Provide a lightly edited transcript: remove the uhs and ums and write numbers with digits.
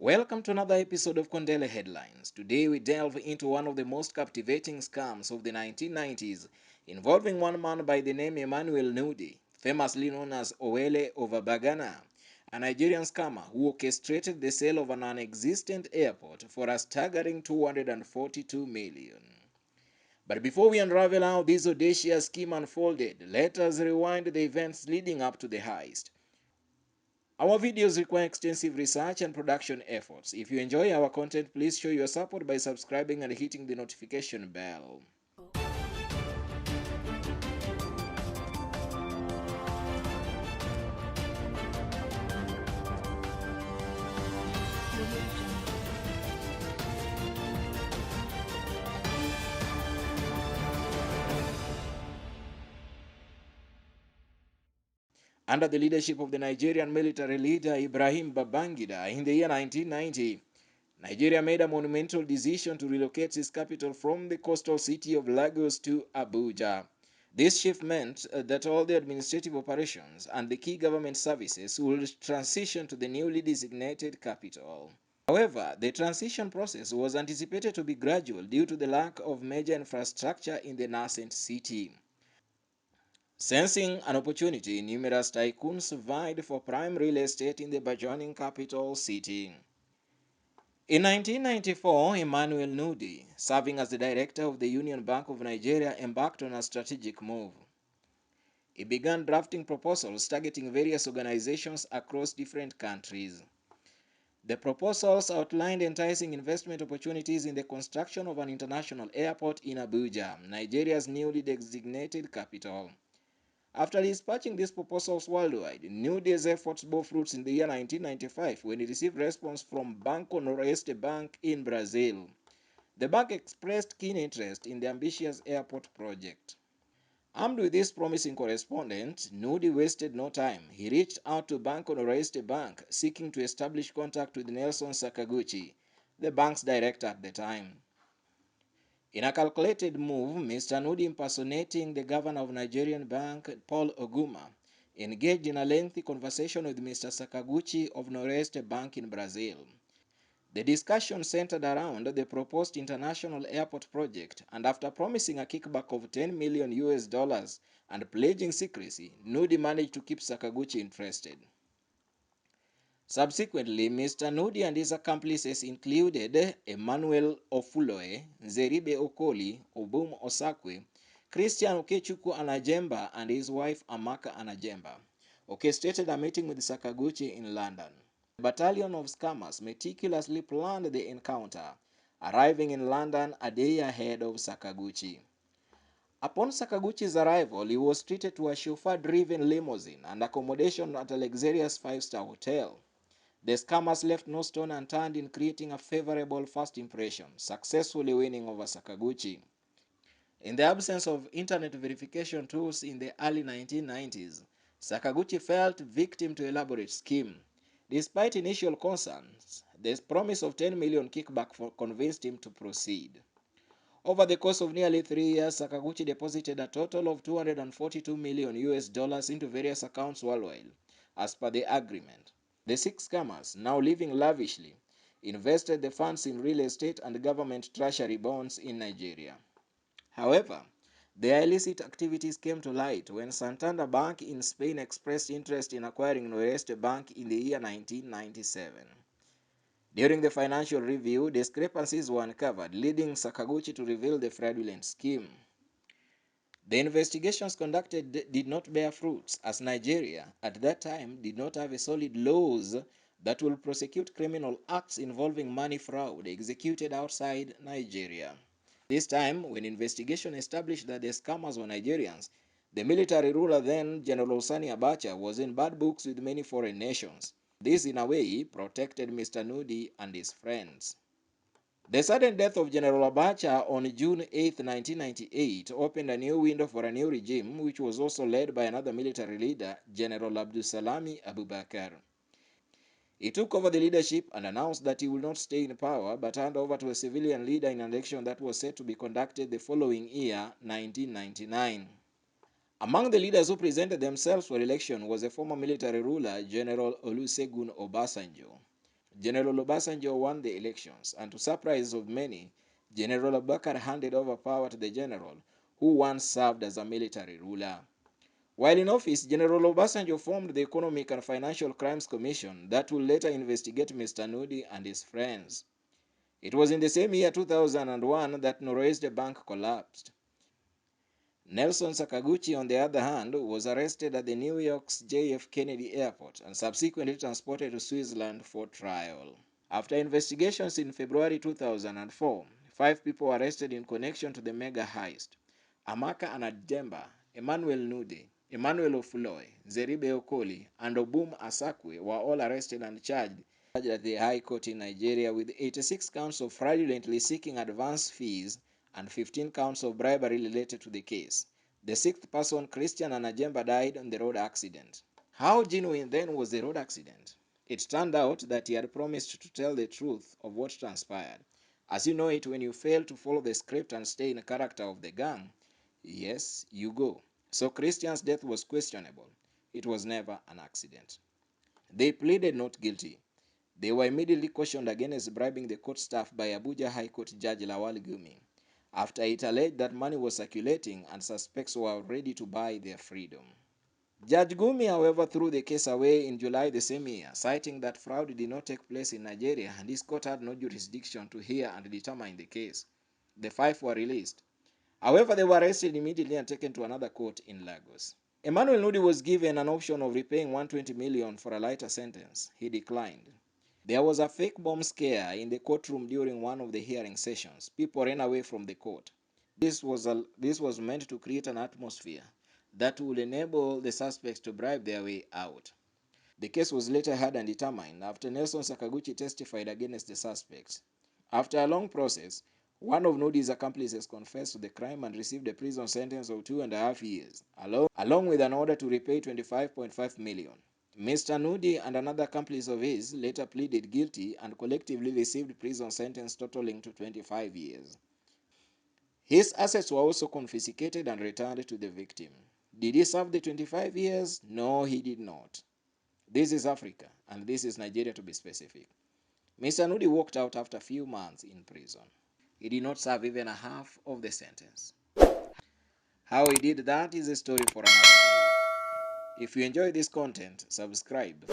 Welcome to another episode of Kondele Headlines. Today we delve into one of the most captivating scams of the 1990s, involving one man by the name Emmanuel Nudi, famously known as Owele Ovabagana, a Nigerian scammer who orchestrated the sale of a non-existent airport for a staggering 242 million. But before we unravel how this audacious scheme unfolded, let us rewind the events leading up to the heist. Our videos require extensive research and production efforts. If you enjoy our content, please show your support by subscribing and hitting the notification bell. Under the leadership of the Nigerian military leader Ibrahim Babangida in the year 1990, Nigeria made a monumental decision to relocate its capital from the coastal city of Lagos to Abuja. This shift meant that all the administrative operations and the key government services would transition to the newly designated capital. However, the transition process was anticipated to be gradual due to the lack of major infrastructure in the nascent city. Sensing an opportunity, numerous tycoons vied for prime real estate in the burgeoning capital city. In 1994, Emmanuel Nudi, serving as the director of the Union Bank of Nigeria, embarked on a strategic move. He began drafting proposals targeting various organizations across different countries. The proposals outlined enticing investment opportunities in the construction of an international airport in Abuja, Nigeria's newly designated capital. After dispatching these proposals worldwide, Nudi's efforts bore fruits in the year 1995 when he received response from Banco Noroeste Bank in Brazil. The bank expressed keen interest in the ambitious airport project. Armed with this promising correspondent, Nudi wasted no time. He reached out to Banco Noroeste Bank, seeking to establish contact with Nelson Sakaguchi, the bank's director at the time. In a calculated move, Mr. Nudi, impersonating the governor of Nigerian Bank, Paul Oguma, engaged in a lengthy conversation with Mr. Sakaguchi of Noroeste Bank in Brazil. The discussion centered around the proposed international airport project, and after promising a kickback of 10 million US dollars and pledging secrecy, Nudi managed to keep Sakaguchi interested. Subsequently, Mr. Nudi and his accomplices included Emmanuel Ofuloe, Zeribe Okoli, Obum Osakwe, Christian Okechukwu Anajemba, and his wife Amaka Anajemba, orchestrated a meeting with Sakaguchi in London. The battalion of scammers meticulously planned the encounter, arriving in London a day ahead of Sakaguchi. Upon Sakaguchi's arrival, he was treated to a chauffeur-driven limousine and accommodation at a luxurious five-star hotel. The scammers left no stone unturned in creating a favorable first impression, successfully winning over Sakaguchi. In the absence of internet verification tools in the early 1990s, Sakaguchi fell victim to elaborate scheme. Despite initial concerns, the promise of 10 million kickback convinced him to proceed. Over the course of nearly 3 years, Sakaguchi deposited a total of 242 million US dollars into various accounts worldwide, as per the agreement. The six scammers, now living lavishly, invested the funds in real estate and government treasury bonds in Nigeria. However, their illicit activities came to light when Santander Bank in Spain expressed interest in acquiring Noroeste Bank in the year 1997. During the financial review, discrepancies were uncovered, leading Sakaguchi to reveal the fraudulent scheme. The investigations conducted did not bear fruits, as Nigeria, at that time, did not have a solid laws that will prosecute criminal acts involving money fraud executed outside Nigeria. This time, when investigation established that the scammers were Nigerians, the military ruler then, General Sani Abacha, was in bad books with many foreign nations. This, in a way, protected Mr. Nudi and his friends. The sudden death of General Abacha on June 8, 1998, opened a new window for a new regime, which was also led by another military leader, General Abdulsalami Abubakar. He took over the leadership and announced that he will not stay in power, but hand over to a civilian leader in an election that was set to be conducted the following year, 1999. Among the leaders who presented themselves for election was a former military ruler, General Olusegun Obasanjo. General Obasanjo won the elections, and to surprise of many, General Abubakar handed over power to the general, who once served as a military ruler. While in office, General Obasanjo formed the Economic and Financial Crimes Commission that would later investigate Mr. Nudi and his friends. It was in the same year 2001 that Norwest Bank collapsed. Nelson Sakaguchi, on the other hand, was arrested at the New York's JF Kennedy Airport and subsequently transported to Switzerland for trial. After investigations in February 2004, 5 people were arrested in connection to the mega heist. Amaka Anajemba, Emmanuel Nude, Emmanuel Ofuloy, Zeribe Okoli, and Obum Asakwe were all arrested and charged at the High Court in Nigeria with 86 counts of fraudulently seeking advance fees and 15 counts of bribery related to the case. The 6th person, Christian Anajemba, died in the road accident. How genuine then was the road accident? It turned out that he had promised to tell the truth of what transpired. As you know it, when you fail to follow the script and stay in the character of the gang, yes, you go. So Christian's death was questionable. It was never an accident. They pleaded not guilty. They were immediately cautioned against bribing the court staff by Abuja High Court Judge Lawal Gumi, after it alleged that money was circulating and suspects were ready to buy their freedom. Judge Gumi, however, threw the case away in July the same year, citing that fraud did not take place in Nigeria and his court had no jurisdiction to hear and determine the case. The 5 were released. However, they were arrested immediately and taken to another court in Lagos. Emmanuel Nudi was given an option of repaying 120 million for a lighter sentence. He declined. There was a fake bomb scare in the courtroom during one of the hearing sessions. People ran away from the court. This was meant to create an atmosphere that would enable the suspects to bribe their way out. The case was later heard and determined after Nelson Sakaguchi testified against the suspects. After a long process, one of Nudi's accomplices confessed to the crime and received a prison sentence of 2.5 years, along with an order to repay 25.5 million. Mr. Nudi and another accomplice of his later pleaded guilty and collectively received prison sentence totaling to 25 years. His assets were also confiscated and returned to the victim. Did he serve the 25 years? No, he did not. This is Africa, and this is Nigeria to be specific. Mr. Nudi walked out after a few months in prison. He did not serve even a half of the sentence. How he did that is a story for another day. If you enjoy this content, subscribe.